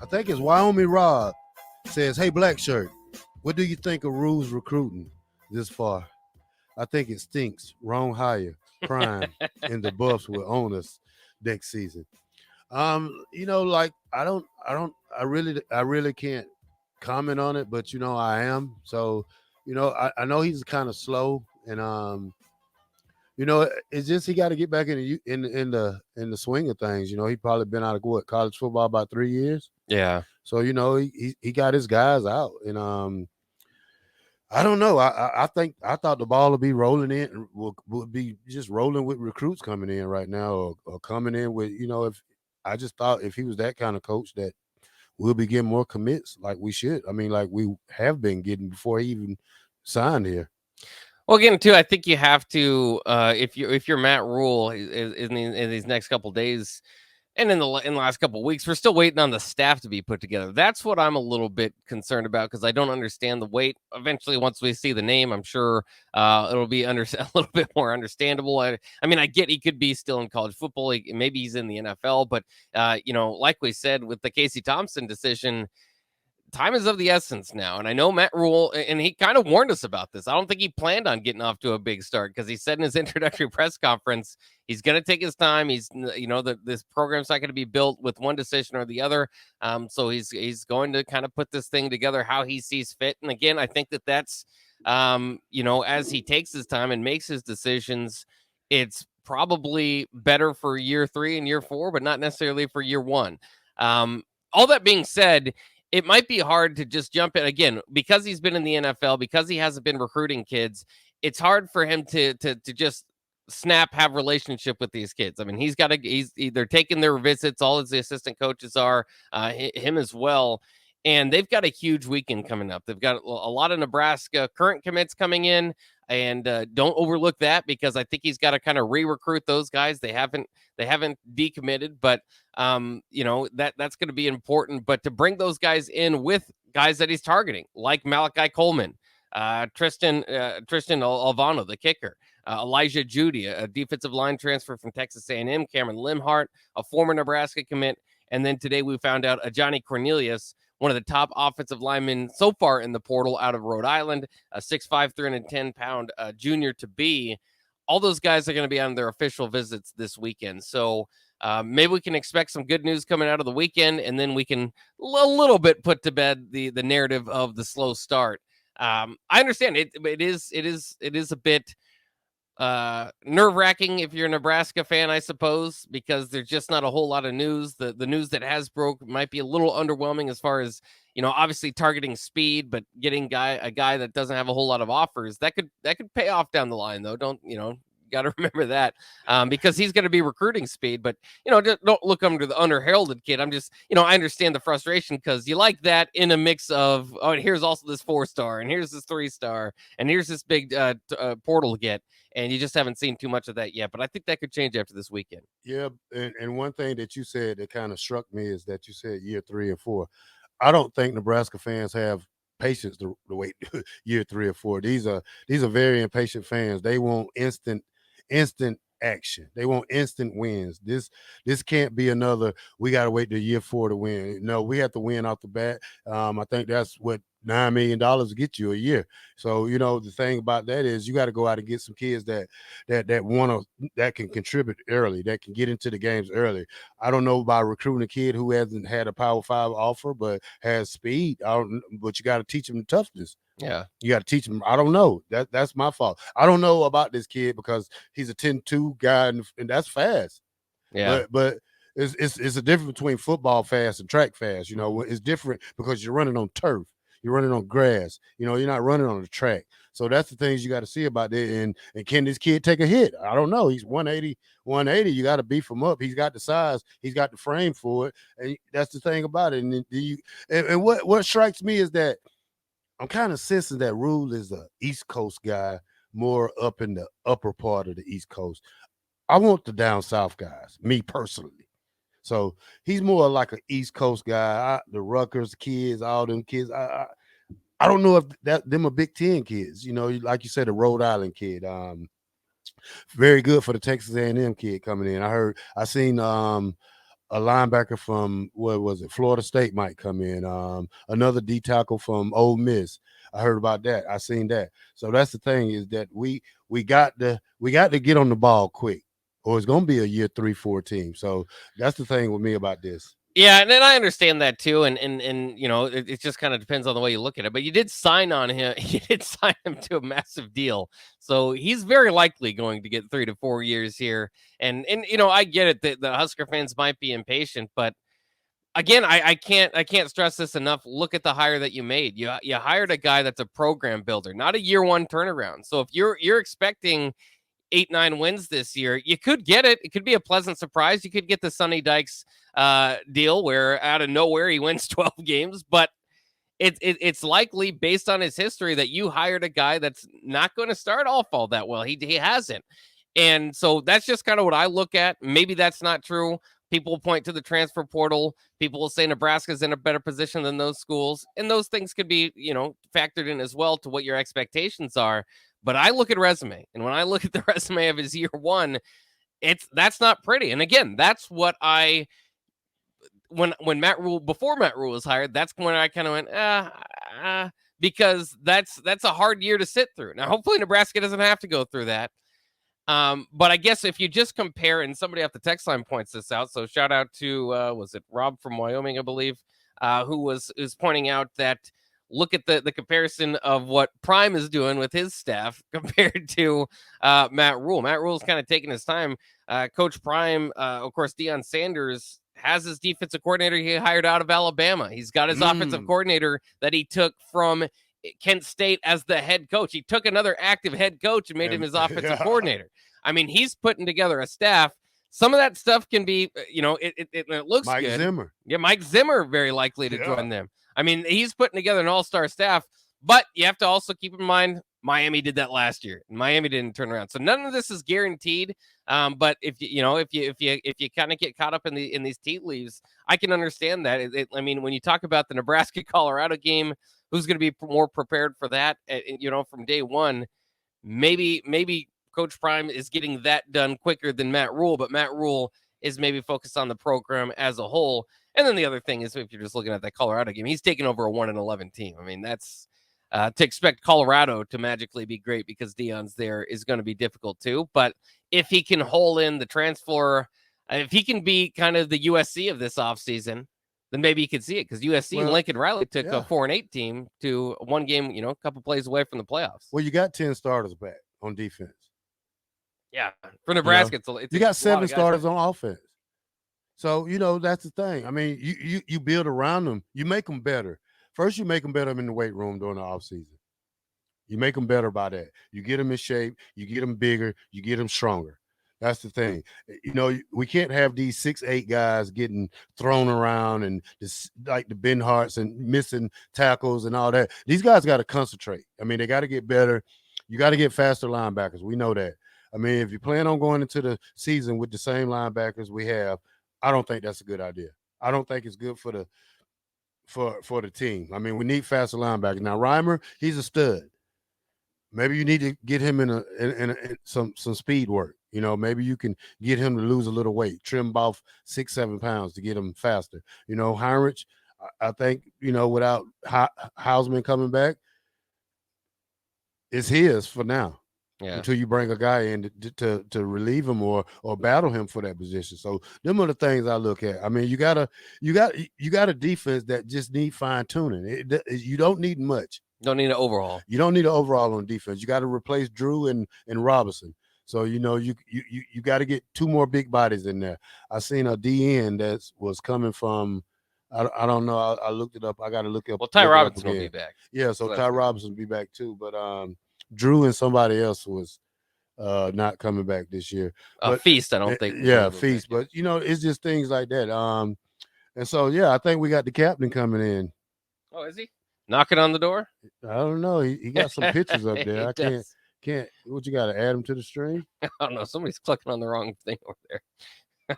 I think it's Wyoming Rob says, "Hey, Black Shirt, what do you think of Rules recruiting this far? I think it stinks. Wrong hire, crime, and the Buffs will own us next season." Like I really can't comment on it, but I am. So, I know he's kind of slow, and it's just he got to get back in the swing of things. He probably been out of college football about 3 years. Yeah. So he got his guys out, and I don't know. I thought the ball would be rolling in, would be just rolling with recruits coming in right now, or coming in with if I just thought if he was that kind of coach that we'll be getting more commits like we should. I mean, like we have been getting before he even signed here. Well, again, too, I think you have to if you're Matt Rule in these next couple days. And in the last couple of weeks, we're still waiting on the staff to be put together. That's what I'm a little bit concerned about because I don't understand the wait. Eventually, once we see the name, I'm sure it'll be a little bit more understandable. I mean, I get he could be still in college football. Maybe he's in the NFL, but like we said with the Casey Thompson decision, time is of the essence now. And I know Matt Rule, and he kind of warned us about this. I don't think he planned on getting off to a big start because he said in his introductory press conference, he's going to take his time. This program's not going to be built with one decision or the other. So he's going to kind of put this thing together how he sees fit. And again, I think that's, as he takes his time and makes his decisions, it's probably better for year 3 and year 4, but not necessarily for year 1. All that being said, it might be hard to just jump in again because he's been in the NFL, because he hasn't been recruiting kids. It's hard for him to just have relationship with these kids. I mean, he's either taking their visits. All of the assistant coaches are him as well. And they've got a huge weekend coming up. They've got a lot of Nebraska current commits coming in, and don't overlook that because I think he's got to kind of re-recruit those guys. They haven't decommitted, but that's going to be important. But to bring those guys in with guys that he's targeting, like Malachi Coleman, Tristan Alvano, the kicker, Elijah Judy, a defensive line transfer from Texas A&M, Cameron Limhart, a former Nebraska commit, and then today we found out a Johnny Cornelius, one of the top offensive linemen so far in the portal out of Rhode Island, a 6'5", 310-pound junior to be. All those guys are going to be on their official visits this weekend. So maybe we can expect some good news coming out of the weekend, and then we can a little bit put to bed the narrative of the slow start. I understand it. It is a bit nerve-wracking if you're a Nebraska fan, I suppose, because there's just not a whole lot of news. The news that has broke might be a little underwhelming as far as, obviously targeting speed, but getting a guy that doesn't have a whole lot of offers that could pay off down the line, though. Don't got to remember that because he's going to be recruiting speed. But don't look under the heralded kid. I'm just I understand the frustration because you like that in a mix of here's also this 4-star and here's this 3-star and here's this big portal get. And you just haven't seen too much of that yet. But I think that could change after this weekend. Yeah, and one thing that you said that kind of struck me is that you said year 3 and 4. I don't think Nebraska fans have patience to wait year 3 or 4. These are very impatient fans. They want instant action. They want instant wins. This can't be another. We got to wait till year 4 to win. No, we have to win off the bat. I think that's what $9 million to get you a year. So the thing about that is you got to go out and get some kids that can contribute early, that can get into the games early. I don't know about recruiting a kid who hasn't had a Power 5 offer but has speed. But you got to teach them toughness. Yeah. You got to teach him. I don't know. That's my fault. I don't know about this kid because he's a 10-2 guy, and that's fast. Yeah. But it's a difference between football fast and track fast. It's different because you're running on turf. You're running on grass. You're not running on the track. So that's the things you got to see about that. And can this kid take a hit? I don't know. He's 180. You got to beef him up. He's got the size. He's got the frame for it. And that's the thing about it. And what strikes me is that I'm kind of sensing that Rule is a East Coast guy, more up in the upper part of the East Coast. I want the down south guys, me personally. So he's more like an East Coast guy. The Rutgers kids, all them kids. I don't know if them are Big Ten kids. Like you said, a Rhode Island kid. Very good for the Texas A&M kid coming in. I seen a linebacker from what was it? Florida State might come in. Another D tackle from Ole Miss. I heard about that. I seen that. So that's the thing is that we got to get on the ball quick, or it's gonna be a year 3-4 team. So that's the thing with me about this. Yeah, and then I understand that too, and it just kind of depends on the way you look at it. But you did sign on him, you did sign him to a massive deal, so he's very likely going to get 3 to 4 years here. And I get it that the Husker fans might be impatient, but again, I can't stress this enough. Look at the hire that you made. You hired a guy that's a program builder, not a year one turnaround. So if you're expecting 8-9 wins this year, you could get it. It could be a pleasant surprise. You could get the Sonny Dykes deal where out of nowhere he wins 12 games, but it's likely based on his history that you hired a guy that's not going to start off all that well. He hasn't. And so that's just kind of what I look at. Maybe that's not true. People will point to the transfer portal. People will say Nebraska's in a better position than those schools. And those things could be, factored in as well to what your expectations are. But I look at resume. And when I look at the resume of his year one, that's not pretty. And again, that's what when before Matt Rule was hired, that's when I kind of went, because that's a hard year to sit through. Now, hopefully Nebraska doesn't have to go through that. But I guess if you just compare, and somebody off the text line points this out, so shout out to was it Rob from Wyoming, I believe, who is pointing out that look at the comparison of what Prime is doing with his staff compared to Matt Rule. Matt Rule's kind of taking his time. Coach Prime, of course, Deion Sanders has his defensive coordinator he hired out of Alabama. He's got his offensive coordinator that he took from Kent State as the head coach. He took another active head coach and made him his offensive coordinator. I mean, he's putting together a staff. Some of that stuff can be, it looks Mike good. Zimmer. Yeah, Mike Zimmer very likely to join them. I mean, he's putting together an all-star staff, but you have to also keep in mind Miami did that last year. Miami didn't turn around, so none of this is guaranteed. But if you kind of get caught up in these tea leaves, I can understand that. I mean, when you talk about the Nebraska-Colorado game, who's going to be more prepared for that? From day one, maybe Coach Prime is getting that done quicker than Matt Rule, but Matt Rule is maybe focused on the program as a whole. And then the other thing is, if you're just looking at that Colorado game, he's taking over a 1-11 team. I mean, that's to expect Colorado to magically be great because Deion's there is going to be difficult too. But if he can hold in the transfer, if he can be kind of the USC of this offseason, then maybe you could see it because USC and Lincoln Riley took a 4-8 team to one game, a couple plays away from the playoffs. Well, you got 10 starters back on defense. Yeah, for Nebraska, you got 7 starters on offense. So, that's the thing. I mean, you build around them. You make them better. First, you make them better in the weight room during the offseason. You make them better by that. You get them in shape. You get them bigger. You get them stronger. That's the thing. We can't have these 6'8" guys getting thrown around and just like the Ben Harts and missing tackles and all that. These guys got to concentrate. I mean, they got to get better. You got to get faster linebackers. We know that. I mean, if you plan on going into the season with the same linebackers we have, I don't think that's a good idea. I don't think it's good for the team. I mean, we need faster linebackers. Now, Reimer, he's a stud. Maybe you need to get him in some speed work. Maybe you can get him to lose a little weight, trim off 6-7 pounds to get him faster. Heinrich, I think, without Hausman coming back, it's his for now. Yeah. Until you bring a guy in to relieve him or battle him for that position. So them are the things I look at. I mean, you got a defense that just need fine tuning. You don't need much. Don't need an overhaul. You don't need an overhaul on defense. You got to replace Drew and Robinson. So you got to get 2 more big bodies in there. I seen a DN that was coming from. I don't know. I looked it up. I got to look up. Well, Ty Robinson will be back. Yeah, so Ty Robinson will be back too. But Drew and somebody else was not coming back this year. But, Feast, I don't think. Yeah, Feast. But it's just things like that. And so I think we got the captain coming in. Oh, is he knocking on the door? I don't know. He got some pictures up there. I can't. What you got to add him to the stream? I don't know. Somebody's clicking on the wrong thing over there.